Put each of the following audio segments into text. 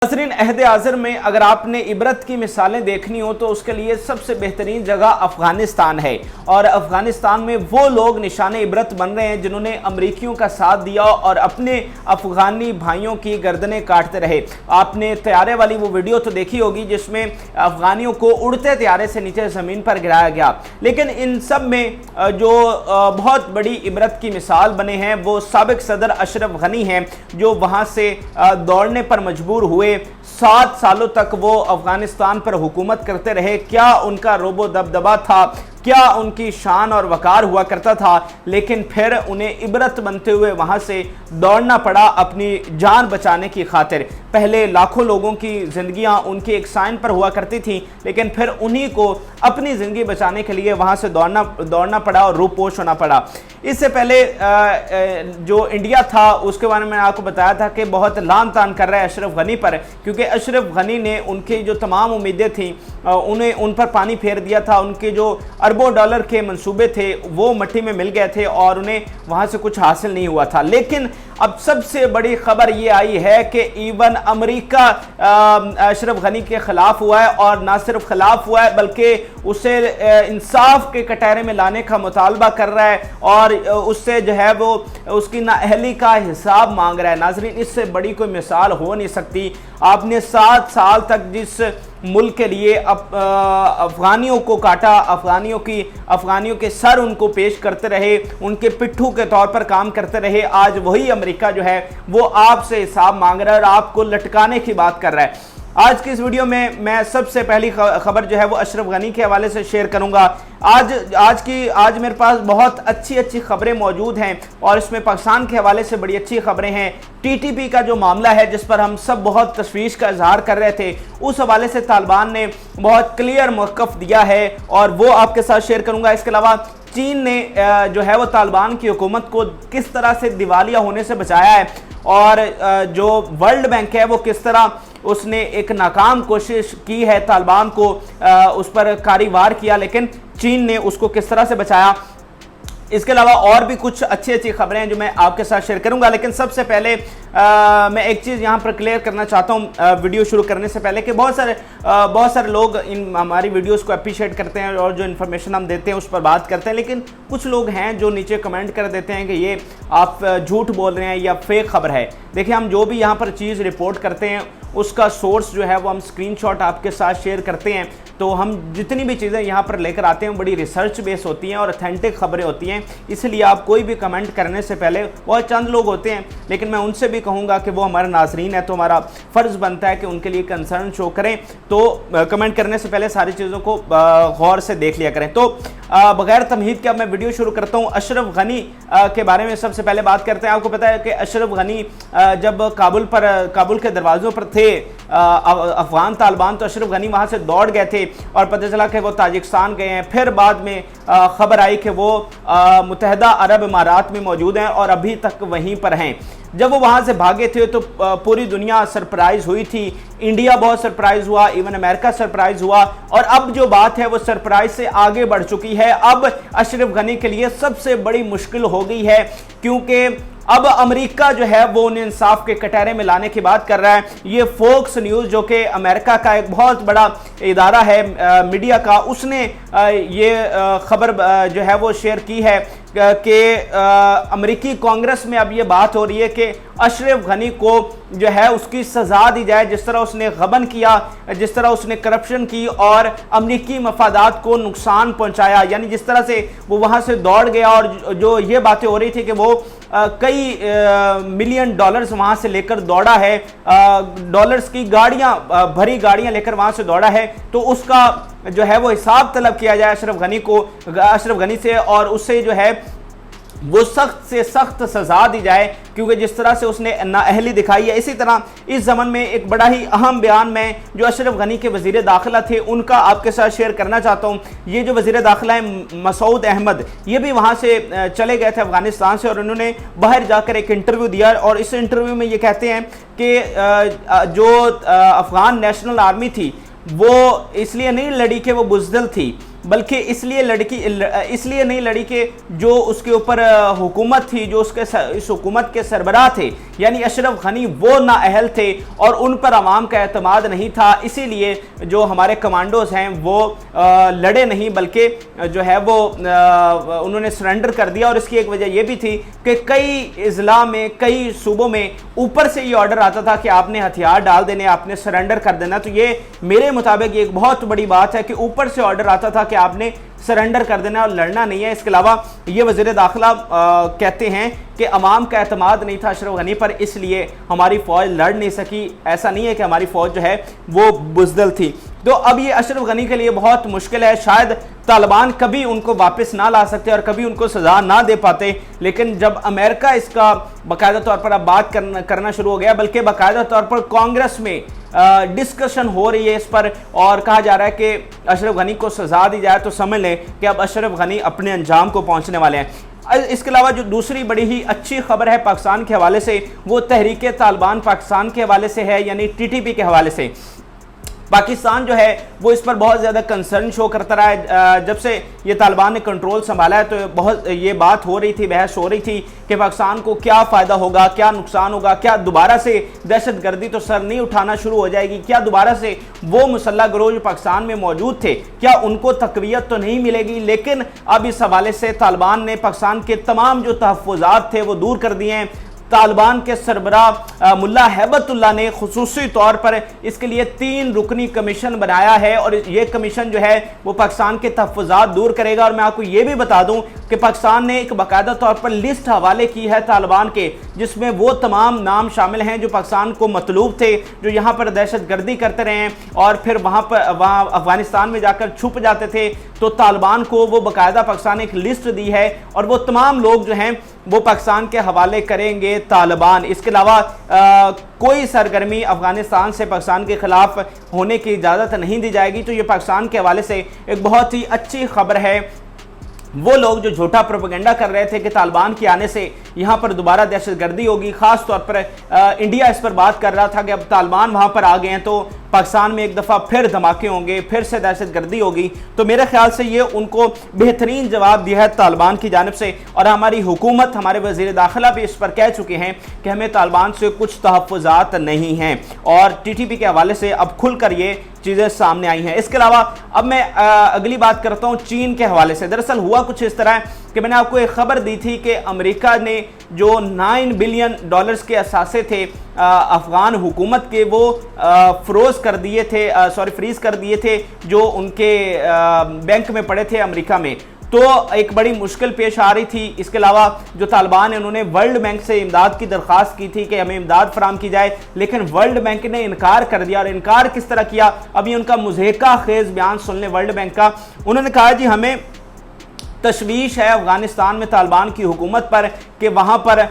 नाज़रीन, अहद आज़र में अगर आपने इबरत की मिसालें देखनी हो तो उसके लिए सबसे बेहतरीन जगह अफ़गानिस्तान है। और अफ़गानिस्तान में वो लोग निशान इबरत बन रहे हैं जिन्होंने अमरीकियों का साथ दिया और अपने अफ़गानी भाइयों की गर्दनें काटते रहे। आपने तैयारे वाली वो वीडियो तो देखी होगी जिसमें अफ़गानियों को उड़ते तैयारे से नीचे ज़मीन पर गिराया गया। लेकिन इन सब में जो बहुत बड़ी इबरत की मिसाल बने हैं वो साबिक़ सदर अशरफ गनी हैं, जो वहाँ से दौड़ने पर मजबूर हुए। 7 सालों तक वो अफगानिस्तान पर हुकूमत करते रहे। क्या उनका रोबो दबदबा था, क्या उनकी शान और वकार हुआ करता था, लेकिन फिर उन्हें इबरत बनते हुए वहाँ से दौड़ना पड़ा अपनी जान बचाने की खातिर। पहले लाखों लोगों की ज़िंदगियाँ उनकी एक साइन पर हुआ करती थी, लेकिन फिर उन्हीं को अपनी ज़िंदगी बचाने के लिए वहाँ से दौड़ना पड़ा और रूपोश होना पड़ा। इससे पहले जो इंडिया था उसके बारे में आपको बताया था कि बहुत लान तान कर रहा है अशरफ गनी पर, क्योंकि अशरफ गनी ने उनकी जो तमाम उम्मीदें थी उन पर पानी फेर दिया था। उनके जो अरबों डॉलर के मंसूबे थे वो मिट्टी में मिल गए थे और उन्हें वहाँ से कुछ हासिल नहीं हुआ था। लेकिन अब सबसे बड़ी खबर ये आई है कि इवन अमेरिका अशरफ गनी के ख़िलाफ़ हुआ है, और ना सिर्फ ख़िलाफ़ हुआ है बल्कि उसे इंसाफ के कटहरे में लाने का मुतालबा कर रहा है और उससे जो है वो उसकी नाअहली का हिसाब मांग रहा है। नाज़रीन, इससे बड़ी कोई मिसाल हो नहीं सकती। आपने 7 साल तक जिस मुल्क के लिए अफ़गानियों को काटा, अफ़गानियों के सर उनको पेश करते रहे, उनके पिट्ठू के तौर पर काम करते रहे, आज वही अमेरिका जो है वो आपसे हिसाब मांग रहा है और आपको लटकाने की बात कर रहा है। आज की इस वीडियो में मैं सबसे पहली खबर जो है वो अशरफ गनी के हवाले से शेयर करूंगा। आज मेरे पास बहुत अच्छी खबरें मौजूद हैं और इसमें पाकिस्तान के हवाले से बड़ी अच्छी खबरें हैं। टीटीपी का जो मामला है जिस पर हम सब बहुत तशवीश का इजहार कर रहे थे, उस हवाले से तालिबान ने बहुत क्लियर मौक़िफ़ दिया है और वो आपके साथ शेयर करूंगा। इसके अलावा चीन ने जो है वो तालिबान की हुकूमत को किस तरह से दिवालिया होने से बचाया है, और जो वर्ल्ड बैंक है वो किस तरह उसने एक नाकाम कोशिश की है तालिबान को उस पर कारवार किया, लेकिन चीन ने उसको किस तरह से बचाया। इसके अलावा और भी कुछ अच्छी खबरें हैं जो मैं आपके साथ शेयर करूंगा। लेकिन सबसे पहले मैं एक चीज़ यहाँ पर क्लियर करना चाहता हूँ वीडियो शुरू करने से पहले कि बहुत सारे लोग इन हमारी वीडियोस को अप्रिशिएट करते हैं और जो इन्फॉर्मेशन हम देते हैं उस पर बात करते हैं, लेकिन कुछ लोग हैं जो नीचे कमेंट कर देते हैं कि ये आप झूठ बोल रहे हैं या फेक खबर है। देखिए, हम जो भी यहाँ पर चीज़ रिपोर्ट करते हैं उसका सोर्स जो है वो हम स्क्रीनशॉट आपके साथ शेयर करते हैं। तो हम जितनी भी चीज़ें यहाँ पर लेकर आते हैं बड़ी रिसर्च बेस होती हैं और ऑथेंटिक खबरें होती हैं, इसलिए आप कोई भी कमेंट करने से पहले, बहुत चंद लोग होते हैं लेकिन मैं उनसे भी कहूँगा कि वो हमारे नाज़रीन है तो हमारा फ़र्ज़ बनता है कि उनके लिए कंसर्न शो करें। तो कमेंट करने से पहले सारी चीज़ों को गौर से देख लिया करें। तो बगैर तमहीद के अब मैं वीडियो शुरू करता हूँ। अशरफ गनी के बारे में सबसे पहले बात करते हैं। आपको पता है कि अशरफ गनी जब काबुल के दरवाज़ों पर थे अफ़गान तालिबान, तो अशरफ गनी वहाँ से दौड़ गए थे और पता चला कि वो ताजिकिस्तान गए हैं। फिर बाद में खबर आई कि वो मुत्तहिदा अरब इमारात में मौजूद हैं और अभी तक वहीं पर हैं। जब वो वहाँ से भागे थे तो पूरी दुनिया सरप्राइज़ हुई थी, इंडिया बहुत सरप्राइज़ हुआ, इवन अमेरिका सरप्राइज़ हुआ, और अब जो बात है वो सरप्राइज़ से आगे बढ़ चुकी है। अब अशरफ गनी के लिए सबसे बड़ी मुश्किल हो गई है, क्योंकि अब अमेरिका जो है वो उन्हें इंसाफ के कटहरे में लाने की बात कर रहा है। ये फोक्स न्यूज़ जो कि अमेरिका का एक बहुत बड़ा इदारा है मीडिया का, उसने ये खबर जो है वो शेयर की है कि अमेरिकी कांग्रेस में अब ये बात हो रही है कि अशरफ गनी को जो है उसकी सज़ा दी जाए, जिस तरह उसने गबन किया, जिस तरह उसने करप्शन की और अमेरिकी मफादात को नुकसान पहुंचाया। यानी जिस तरह से वो वहाँ से दौड़ गया और जो ये बातें हो रही थी कि वो कई मिलियन डॉलर्स वहाँ से लेकर दौड़ा है, डॉलर्स की गाड़ियाँ भरी गाड़ियाँ लेकर वहाँ से दौड़ा है, तो उसका जो है वो हिसाब तलब किया जाए अशरफ गनी से और उससे जो है वो सख्त से सख्त सज़ा दी जाए, क्योंकि जिस तरह से उसने नाअहली दिखाई है। इसी तरह इस ज़मन में एक बड़ा ही अहम बयान में जो अशरफ गनी के वज़ीर दाखिला थे उनका आपके साथ शेयर करना चाहता हूँ। ये जो वज़ीर दाखिला है मसूद अहमद, ये भी वहाँ से चले गए थे अफ़गानिस्तान से, और उन्होंने बाहर जाकर एक इंटरव्यू दिया और इस इंटरव्यू में ये कहते हैं कि जो अफ़गान नेशनल आर्मी थी वो इसलिए नहीं लड़ी कि वो बुज़दिल थी, बल्कि इसलिए नहीं लड़ी कि जो उसके ऊपर हुकूमत थी, जो इस हुकूमत के सरबराह थे यानी अशरफ गनी, वो नाअहल थे और उन पर अवाम का एतमाद नहीं था, इसीलिए जो हमारे कमांडोज हैं वो लड़े नहीं, बल्कि जो है वो उन्होंने सरेंडर कर दिया। और इसकी एक वजह यह भी थी कि कई इजला में, कई सूबों में ऊपर से ये ऑर्डर आता था कि आपने हथियार डाल देने, आपने सरेंडर कर देना। तो ये मेरे मुताबिक एक बहुत बड़ी बात है कि ऊपर से ऑर्डर आता था कि आपने सरेंडर कर देना और लड़ना नहीं है। इसके अलावा ये वज़ीर दाखिला कहते हैं कि अवाम का एतमाद नहीं था अशरफ गनी पर, इसलिए हमारी फ़ौज लड़ नहीं सकी। ऐसा नहीं है कि हमारी फ़ौज जो है वो बुज़दिल थी। तो अब ये अशरफ गनी के लिए बहुत मुश्किल है। शायद तालिबान कभी उनको वापस ना ला सकते और कभी उनको सज़ा ना दे पाते, लेकिन जब अमेरिका इसका बाकायदा तौर पर अब बात करना शुरू हो गया, बल्कि बाकायदा तौर पर कांग्रेस में डिस्कशन हो रही है इस पर और कहा जा रहा है कि अशरफ गनी को सज़ा दी जाए, तो समझ लें कि अब अशरफ गनी अपने अंजाम को पहुंचने वाले हैं। इसके अलावा जो दूसरी बड़ी ही अच्छी खबर है पाकिस्तान के हवाले से, वो तहरीक तालिबान पाकिस्तान के हवाले से है, यानी TTP के हवाले से। पाकिस्तान जो है वो इस पर बहुत ज़्यादा कंसर्न शो करता रहा है। जब से ये तालिबान ने कंट्रोल संभाला है तो बहुत ये बात हो रही थी, बहस हो रही थी कि पाकिस्तान को क्या फ़ायदा होगा, क्या नुकसान होगा, क्या दोबारा से दहशतगर्दी तो सर नहीं उठाना शुरू हो जाएगी, क्या दोबारा से वो मुसल्लह गिरोह जो पाकिस्तान में मौजूद थे क्या उनको तक़वियत तो नहीं मिलेगी। लेकिन अब इस हवाले से तालिबान ने पाकिस्तान के तमाम जो तहफ़्फ़ुज़ात थे वो दूर कर दिए हैं। तालिबान के सरबराह मुल्ला हैबतुल्लाह ने खुसूसी तौर पर इसके लिए 3 रुकनी कमीशन बनाया है और ये कमीशन जो है वो पाकिस्तान के तहफ़्फ़ुज़ात दूर करेगा। और मैं आपको ये भी बता दूं कि पाकिस्तान ने एक बाकायदा तौर पर लिस्ट हवाले की है तालिबान के, जिसमें वो तमाम नाम शामिल हैं जो पाकिस्तान को मतलूब थे, जो यहाँ पर दहशतगर्दी करते रहे हैं और फिर वहाँ अफ़गानिस्तान में जाकर छुप जाते थे। तो तालिबान को वो बाकायदा पाकिस्तान ने एक लिस्ट दी है और वो तमाम लोग जो हैं वो पाकिस्तान के हवाले करेंगे तालिबान। इसके अलावा कोई सरगर्मी अफगानिस्तान से पाकिस्तान के खिलाफ होने की इजाज़त नहीं दी जाएगी। तो ये पाकिस्तान के हवाले से एक बहुत ही अच्छी खबर है। वो लोग जो झूठा प्रोपेगेंडा कर रहे थे कि तालिबान के आने से यहाँ पर दोबारा दहशतगर्दी होगी, ख़ास तौर पर इंडिया इस पर बात कर रहा था कि अब तालिबान वहाँ पर आ गए हैं तो पाकिस्तान में एक दफ़ा फिर धमाके होंगे, फिर से दहशतगर्दी होगी। तो मेरे ख्याल से ये उनको बेहतरीन जवाब दिया है तालिबान की जानिब से। और हमारी हुकूमत, हमारे वज़ीर दाखिला भी इस पर कह चुके हैं कि हमें तालिबान से कुछ तहफ़्फ़ुज़ात नहीं हैं और TTP के हवाले से अब खुल कर ये चीज़ें सामने आई हैं। इसके अलावा अब मैं अगली बात करता हूँ चीन के हवाले से। दरअसल हुआ कुछ इस तरह है कि मैंने आपको एक खबर दी थी कि अमेरिका ने जो $9 बिलियन के असासे थे अफ़गान हुकूमत के, वो फ्रीज़ कर दिए थे जो उनके बैंक में पड़े थे अमेरिका में। तो एक बड़ी मुश्किल पेश आ रही थी। इसके अलावा जो तालिबान है उन्होंने वर्ल्ड बैंक से इमदाद की दरख्वास्त की थी कि हमें इमदाद फराम की जाए, लेकिन वर्ल्ड बैंक ने इनकार कर दिया। और इनकार किस तरह किया, अभी उनका मुज़हिका खेज़ बयान सुन लें वर्ल्ड बैंक का। उन्होंने कहा जी हमें तशवीश है अफ़गानिस्तान में तालिबान की हुकूमत पर कि वहाँ पर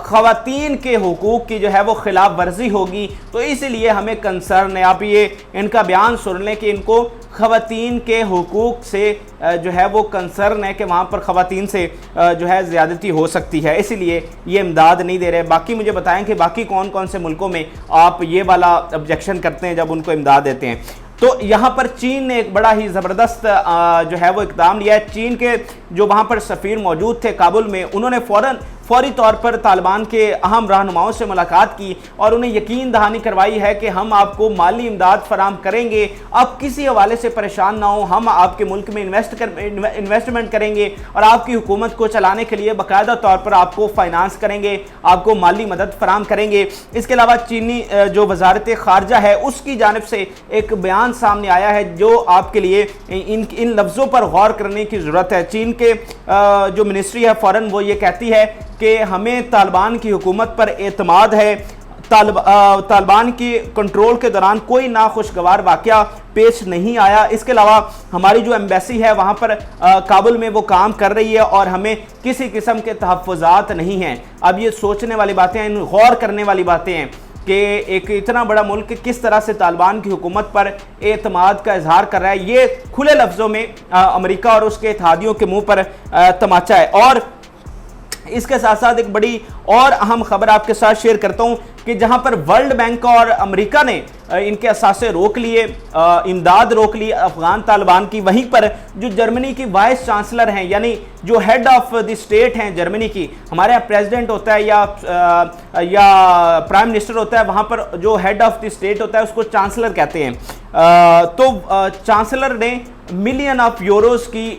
ख़वातीन के हुकूक़ की जो है वो खिलाफ वर्जी होगी, तो इसीलिए हमें कंसर्न है। आप ये इनका बयान सुन लें कि इनको ख़वातीन के हुकूक़ से जो है वो कंसर्न है कि वहाँ पर ख़वातीन से जो है ज़्यादती हो सकती है, इसीलिए ये इमदाद नहीं दे रहे। बाकी मुझे बताएं कि बाकी कौन कौन से मुल्कों में आप ये वाला ऑब्जेक्शन करते हैं जब उनको इमदाद देते हैं। तो यहाँ पर चीन ने एक बड़ा ही ज़बरदस्त जो है वो इक़दाम लिया है। चीन के जो वहाँ पर सफ़ीर मौजूद थे काबुल में, उन्होंने फौरी तौर पर तालिबान के अहम रहनुमाओं से मुलाकात की और उन्हें यकीन दहानी करवाई है कि हम आपको माली इमदाद फराम करेंगे, आप किसी हवाले से परेशान ना हो, हम आपके मुल्क में इन्वेस्टमेंट करेंगे और आपकी हुकूमत को चलाने के लिए बाकायदा तौर पर आपको फाइनेंस करेंगे, आपको माली मदद फराम करेंगे। इसके अलावा चीनी जो वजारत ख़ारजा है उसकी जानिब से एक बयान सामने आया है जो आपके लिए इन लफ्ज़ों पर गौर करने की ज़रूरत है। चीन के जो मिनिस्ट्री है फ़ौरन वो ये कहती है कि हमें तालिबान की हुकूमत पर एतमाद है। तालिबान की कंट्रोल के दौरान कोई नाखुशगवार वाक़या पेश नहीं आया। इसके अलावा हमारी जो एम्बेसी है वहाँ पर काबुल में वो काम कर रही है और हमें किसी किस्म के तहफ़्फ़ुज़ात नहीं हैं। अब ये सोचने वाली बातें हैं, गौर करने वाली बातें हैं कि एक इतना बड़ा मुल्क किस तरह से तालिबान की हुकूमत पर एतमाद का इजहार कर रहा है। ये खुले लफ्ज़ों में अमेरिका और उसके इत्तेहादियों के मुंह पर तमाचा है। और اس کے ساتھ ساتھ ایک بڑی اور اہم خبر آپ کے ساتھ شیئر کرتا ہوں کہ جہاں پر ورلڈ بینک اور امریکہ نے ان کے اثاثے روک لیے، امداد روک لی افغان طالبان کی، وہیں پر جو جرمنی کی وائس چانسلر ہیں، یعنی جو ہیڈ آف دی اسٹیٹ ہیں جرمنی کی، ہمارے یہاں پریزیڈنٹ ہوتا ہے یا پرائم منسٹر ہوتا ہے، وہاں پر جو ہیڈ آف دی اسٹیٹ ہوتا ہے اس کو چانسلر کہتے ہیں، تو چانسلر نے ملین آف یوروز کی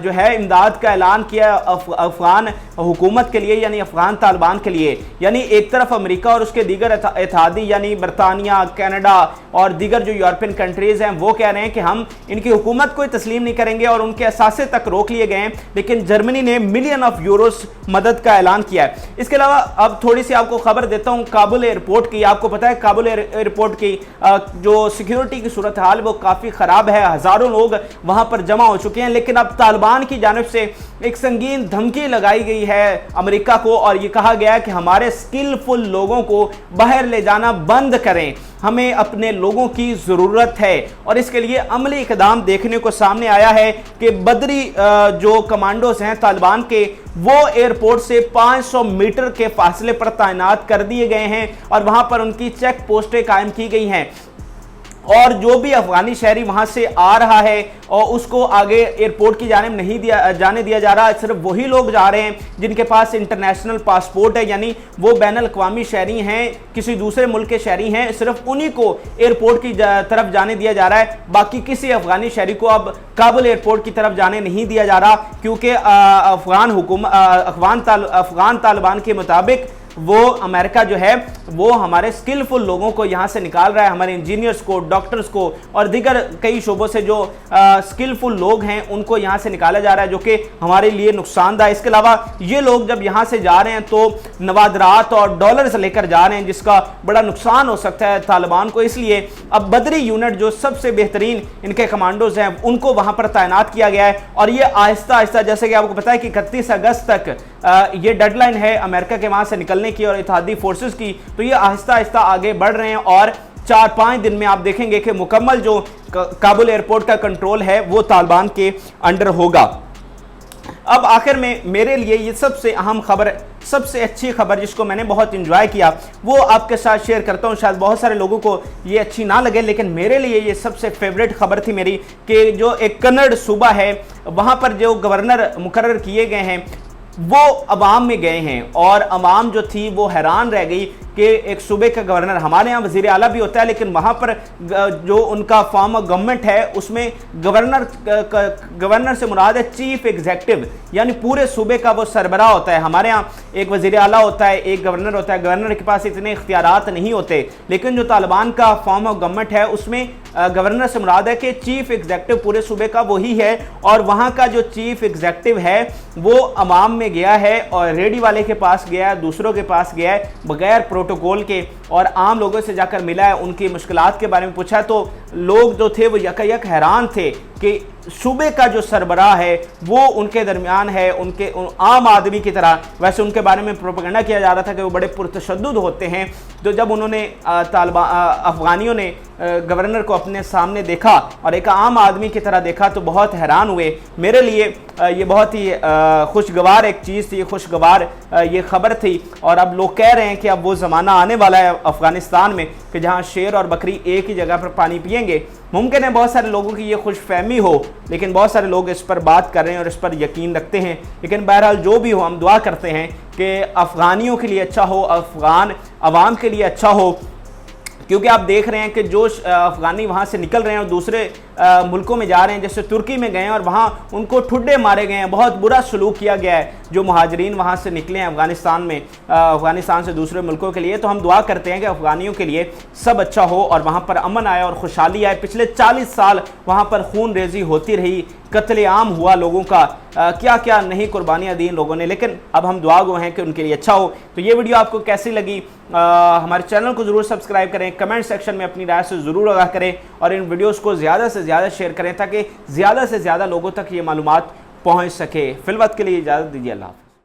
جو ہے امداد کا اعلان کیا افغان حکومت کے لیے، یعنی افغان طالبان کے لیے۔ یعنی ایک طرف امریکہ اور اس کے دیگر اتحادی یعنی برطانیہ، کینیڈا اور دیگر جو یورپین کنٹریز ہیں وہ کہہ رہے ہیں کہ ہم ان کی حکومت کو تسلیم نہیں کریں گے اور ان کے اثاثے تک روک لیے گئے ہیں، لیکن جرمنی نے ملین آف یوروز مدد کا اعلان کیا ہے۔ اس کے علاوہ اب تھوڑی سی آپ کو خبر دیتا ہوں کابل ایئرپورٹ کی۔ آپ کو پتہ ہے کابل ایئرپورٹ کی جو سیکیورٹی کی صورتحال وہ کافی خراب ہے، ہزاروں لوگ وہاں پر جمع ہو چکے ہیں، لیکن اب طالبان کی جانب سے ایک سنگین دھمکی لگائی گئی ہے امریکہ کو، اور یہ کہا گیا ہے کہ ہمارے سکلفل لوگوں کو باہر لے جانا بند کریں، ہمیں اپنے لوگوں کی ضرورت ہے۔ اور اس کے لیے عملی اقدام دیکھنے کو سامنے آیا ہے کہ بدری جو کمانڈوز ہیں طالبان کے، وہ ایئرپورٹ سے 500 میٹر کے فاصلے پر تعینات کر دیے گئے ہیں اور وہاں پر ان کی چیک پوسٹیں قائم کی گئی ہیں، اور جو بھی افغانی شہری وہاں سے آ رہا ہے اور اس کو آگے ایئرپورٹ کی جانب نہیں جانے دیا جا رہا، صرف وہی لوگ جا رہے ہیں جن کے پاس انٹرنیشنل پاسپورٹ ہے، یعنی وہ بین الاقوامی شہری ہیں، کسی دوسرے ملک کے شہری ہیں، صرف انہی کو ایئرپورٹ کی طرف جانے دیا جا رہا ہے، باقی کسی افغانی شہری کو اب کابل ایئرپورٹ کی طرف جانے نہیں دیا جا رہا، کیونکہ افغان طالبان کے مطابق وہ امریکہ جو ہے وہ ہمارے سکلفل لوگوں کو یہاں سے نکال رہا ہے، ہمارے انجینئرز کو، ڈاکٹرز کو اور دیگر کئی شعبوں سے جو سکلفل لوگ ہیں ان کو یہاں سے نکالا جا رہا ہے، جو کہ ہمارے لیے نقصان دہ ہے۔ اس کے علاوہ یہ لوگ جب یہاں سے جا رہے ہیں تو نوادرات اور ڈالرز لے کر جا رہے ہیں، جس کا بڑا نقصان ہو سکتا ہے طالبان کو، اس لیے اب بدری یونٹ جو سب سے بہترین ان کے کمانڈوز ہیں ان کو وہاں پر تعینات کیا گیا ہے، اور یہ آہستہ آہستہ، جیسے کہ آپ کو پتا ہے کہ 31 اگست تک یہ ڈیڈ لائن ہے امریکہ کے وہاں سے نکلنے کی اور اتحادی فورسز کی، تو یہ آہستہ آہستہ آگے بڑھ رہے ہیں اور 4-5 دن میں آپ دیکھیں گے کہ مکمل جو کابل ایئرپورٹ کا کنٹرول ہے وہ طالبان کے انڈر ہوگا۔ اب آخر میں میرے لیے یہ سب سے اہم خبر، سب سے اچھی خبر جس کو میں نے بہت انجوائے کیا وہ آپ کے ساتھ شیئر کرتا ہوں۔ شاید بہت سارے لوگوں کو یہ اچھی نہ لگے، لیکن میرے لیے یہ سب سے فیوریٹ خبر تھی میری، کہ جو ایک کنڑ صوبہ ہے وہاں پر جو گورنر مقرر کیے گئے ہیں وہ عوام میں گئے ہیں، اور عوام جو تھی وہ حیران رہ گئی کہ ایک صوبے کا گورنر، ہمارے ہاں وزیر اعلیٰ بھی ہوتا ہے لیکن وہاں پر جو ان کا فارم آف گورنمنٹ ہے اس میں گورنر سے مراد ہے چیف ایگزیکٹو، یعنی پورے صوبے کا وہ سربراہ ہوتا ہے۔ ہمارے ہاں ایک وزیر اعلیٰ ہوتا ہے، ایک گورنر ہوتا ہے، گورنر کے پاس اتنے اختیارات نہیں ہوتے، لیکن جو طالبان کا فارم آف گورنمنٹ ہے اس میں گورنر سے مراد ہے کہ چیف ایگزیکٹو پورے صوبے کا وہی ہے، اور وہاں کا جو چیف ایگزیکٹو ہے وہ عوام میں گیا ہے اور ریڈی والے کے پاس گیا ہے، دوسروں کے پاس گیا ہے بغیر پروٹوکول کے، اور عام لوگوں سے جا کر ملا ہے، ان کی مشکلات کے بارے میں پوچھا، تو لوگ جو تھے وہ یک حیران تھے کہ صوبے کا جو سربراہ ہے وہ ان کے درمیان ہے، ان کے عام آدمی کی طرح۔ ویسے ان کے بارے میں پروپیگنڈا کیا جا رہا تھا کہ وہ بڑے پرتشدد ہوتے ہیں، تو جب انہوں نے افغانیوں نے گورنر کو اپنے سامنے دیکھا اور ایک عام آدمی کی طرح دیکھا تو بہت حیران ہوئے۔ میرے لیے یہ بہت ہی خوشگوار ایک چیز تھی، خوشگوار یہ خبر تھی، اور اب لوگ کہہ رہے ہیں کہ اب وہ زمانہ آنے والا ہے افغانستان میں کہ جہاں شیر اور بکری ایک ہی جگہ پر پانی پئیں گے۔ ممکن ہے بہت سارے لوگوں کی یہ خوش فہمی ہو، لیکن بہت سارے لوگ اس پر بات کر رہے ہیں اور اس پر یقین رکھتے ہیں، لیکن بہرحال جو بھی ہو ہم دعا کرتے ہیں کہ افغانیوں کے لیے اچھا ہو، افغان عوام کے لیے اچھا ہو، کیونکہ آپ دیکھ رہے ہیں کہ جو افغانی وہاں سے نکل رہے ہیں اور دوسرے ملکوں میں جا رہے ہیں، جیسے ترکی میں گئے ہیں اور وہاں ان کو ٹھڈے مارے گئے ہیں، بہت برا سلوک کیا گیا ہے جو مہاجرین وہاں سے نکلے ہیں افغانستان سے دوسرے ملکوں کے لیے۔ تو ہم دعا کرتے ہیں کہ افغانیوں کے لیے سب اچھا ہو اور وہاں پر امن آئے اور خوشحالی آئے۔ پچھلے 40 سال وہاں پر خون ریزی ہوتی رہی، قتل عام ہوا لوگوں کا، کیا کیا نہیں قربانیاں دیں لوگوں نے، لیکن اب ہم دعا گو ہیں کہ ان کے لیے اچھا ہو۔ تو یہ ویڈیو آپ کو کیسی لگی؟ ہمارے چینل کو ضرور سبسکرائب کریں، کمنٹ سیکشن میں اپنی رائے سے ضرور آگاہ کریں، اور ان ویڈیوز کو زیادہ سے زیادہ شیئر کریں تاکہ زیادہ سے زیادہ لوگوں تک یہ معلومات پہنچ سکے۔ فی الوقت کے لیے اجازت دیجیے، اللہ حافظ۔